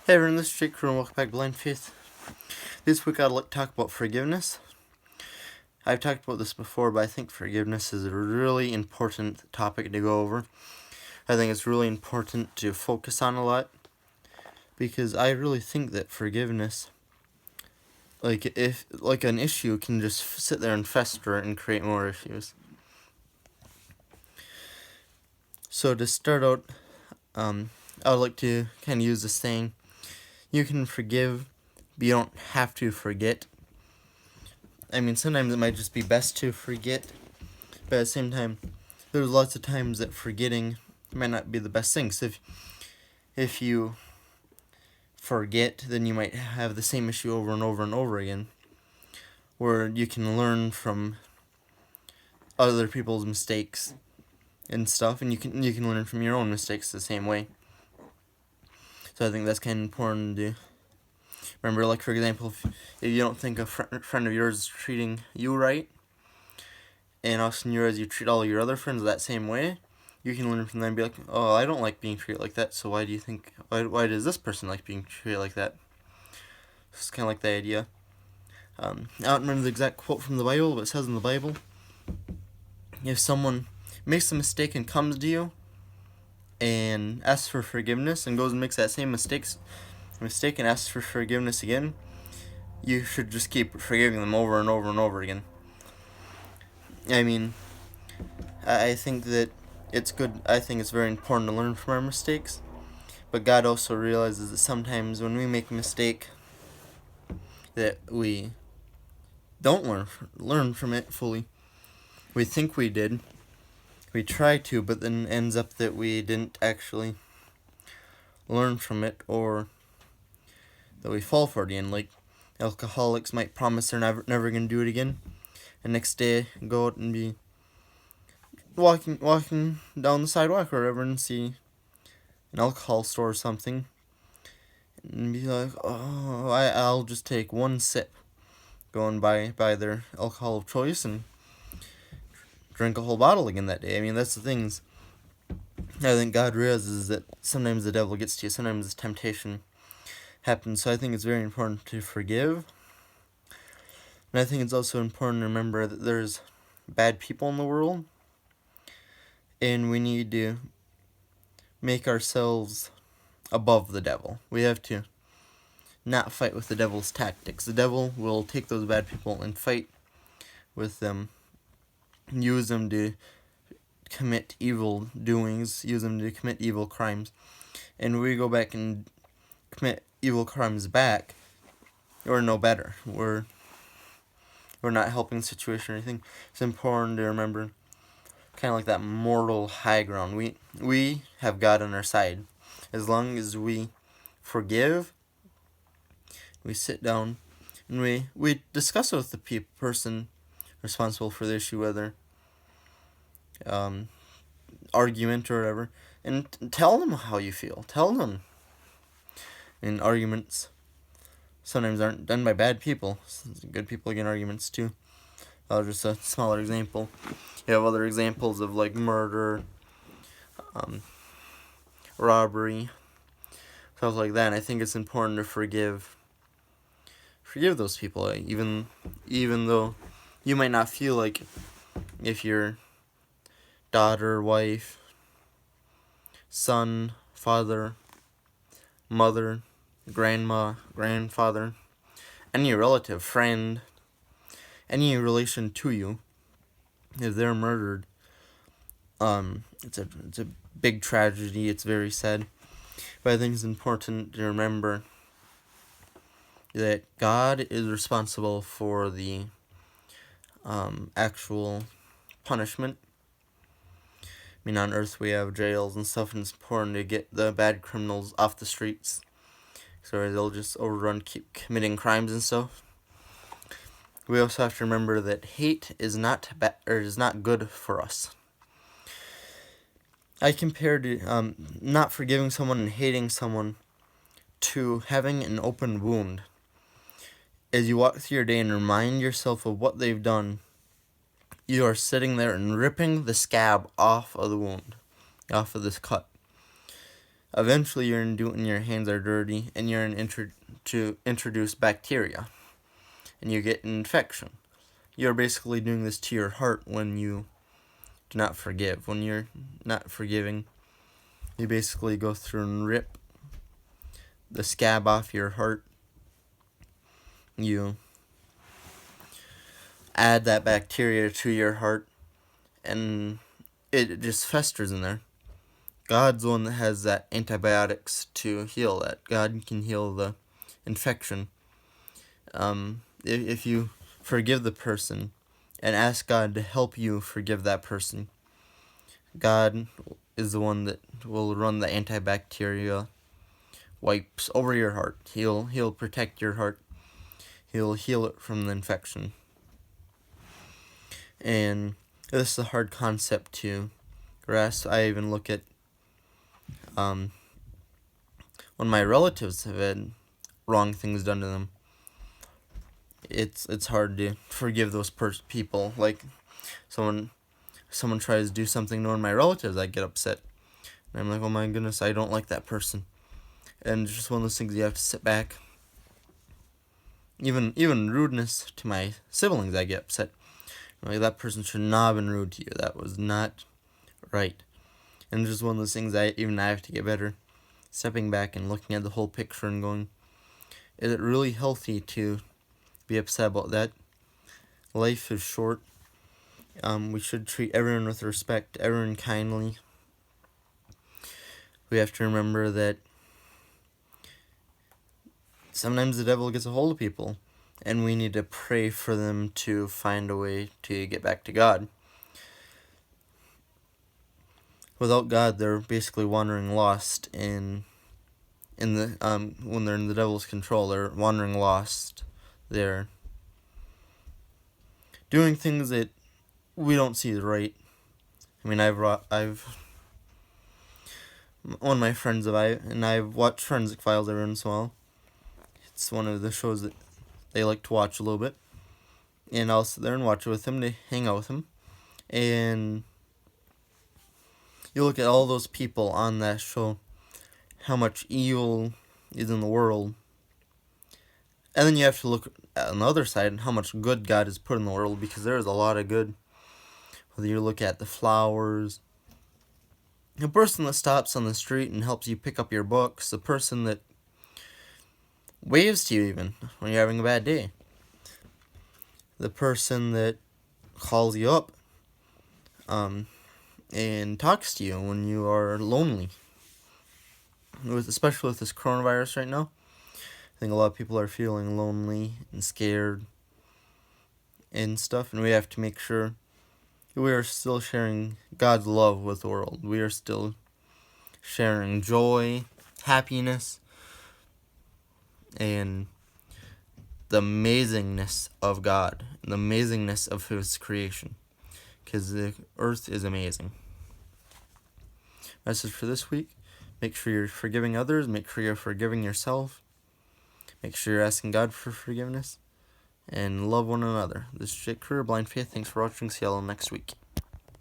Hey everyone, this is Jake Crew and welcome back to Blind Faith. This week I'd like to talk about forgiveness. I've talked about this before, but I think forgiveness is a really important topic to go over. I think it's really important to focus on a lot, because I really think that forgiveness, if an issue can just sit there and fester and create more issues. So to start out, I would like to kind of use this saying: you can forgive, but you don't have to forget. I mean, sometimes it might just be best to forget, but at the same time, there's lots of times that forgetting might not be the best thing. So if you forget, then you might have the same issue over and over and over again, where you can learn from other people's mistakes and stuff, and you can learn from your own mistakes the same way. So I think that's kind of important to remember. Like, for example, if you don't think a friend of yours is treating you right, and also you realize you treat all your other friends that same way, you can learn from them and be like, oh, I don't like being treated like that, so why does this person like being treated like that? It's kind of like the idea. I don't remember the exact quote from the Bible, but it says in the Bible, if someone makes a mistake and comes to you and asks for forgiveness and goes and makes that same mistake and asks for forgiveness again, you should just keep forgiving them over and over and over again. I mean, I think that it's good. I think it's very important to learn from our mistakes, but God also realizes that sometimes when we make a mistake, that we don't learn from it fully. We think we did, we try to, but then ends up that we didn't actually learn from it, or that we fall for it again. Like, alcoholics might promise they're never going to do it again, and next day go out and be walking down the sidewalk or whatever and see an alcohol store or something, and be like, oh, I'll just take one sip, go and buy their alcohol of choice and drink a whole bottle again that day. I mean, that's the things. I think God realizes that sometimes the devil gets to you, sometimes this temptation happens, so I think it's very important to forgive. And I think it's also important to remember that there's bad people in the world, and we need to make ourselves above the devil. We have to not fight with the devil's tactics. The devil will take those bad people and fight with them, use them to commit evil doings, use them to commit evil crimes. And we go back and commit evil crimes back, we're no better. We're not helping the situation or anything. It's important to remember, kind of like that moral high ground. We have God on our side. As long as we forgive, we sit down and we discuss it with the person responsible for the issue, whether argument or whatever, and tell them how you feel. Tell them. And arguments sometimes aren't done by bad people. Good people get arguments too. Just a smaller example. You have other examples of like murder, robbery, stuff like that. And I think it's important to forgive those people, even though you might not feel like it. If your daughter, wife, son, father, mother, grandma, grandfather, any relative, friend, any relation to you, if they're murdered, it's a big tragedy. It's very sad, but I think it's important to remember that God is responsible for the actual punishment. I mean, on earth we have jails and stuff, and it's important to get the bad criminals off the streets, so they'll just keep committing crimes and stuff. We also have to remember that hate is not good for us. I compared not forgiving someone and hating someone to having an open wound. As you walk through your day and remind yourself of what they've done, you are sitting there and ripping the scab off of the wound, off of this cut. eventually your hands are dirty and you're to introduce bacteria and you get an infection. You're basically doing this to your heart when you do not forgive. When you're not forgiving, you basically go through and rip the scab off your heart. You add that bacteria to your heart and it just festers in there. God's the one that has that antibiotics to heal that. God can heal the infection. If you forgive the person and ask God to help you forgive that person, God is the one that will run the antibacterial wipes over your heart. He'll protect your heart. He'll heal it from the infection. And this is a hard concept to grasp. I even look at when my relatives have had wrong things done to them. It's hard to forgive those people. Like someone tries to do something to one of my relatives, I get upset. And I'm like, oh my goodness, I don't like that person. And it's just one of those things you have to sit back. Even rudeness to my siblings, I get upset. Like, that person should not have been rude to you. That was not right. And it's just one of those things I have to get better. Stepping back and looking at the whole picture and going, is it really healthy to be upset about that? Life is short. We should treat everyone with respect, everyone kindly. We have to remember that sometimes the devil gets a hold of people, and we need to pray for them to find a way to get back to God. Without God, they're basically wandering lost in the when they're in the devil's control. They're wandering lost. They're doing things that we don't see as right. I mean, I've one of my friends I've watched Forensic Files every once in a while. It's one of the shows that they like to watch a little bit, and I'll sit there and watch it with him, to hang out with him, and you look at all those people on that show, how much evil is in the world, and then you have to look on the other side, how much good God has put in the world, because there is a lot of good. Whether you look at the flowers, the person that stops on the street and helps you pick up your books, the person that waves to you even when you're having a bad day, the person that calls you up and talks to you when you are lonely. Especially with this coronavirus right now, I think a lot of people are feeling lonely and scared and stuff, and we have to make sure we are still sharing God's love with the world. We are still sharing joy, happiness, and the amazingness of God, the amazingness of His creation, because the earth is amazing. Message for this week: make sure you're forgiving others, make sure you're forgiving yourself, make sure you're asking God for forgiveness, and love one another. This is Jake Career Blind Faith. Thanks for watching. See y'all next week.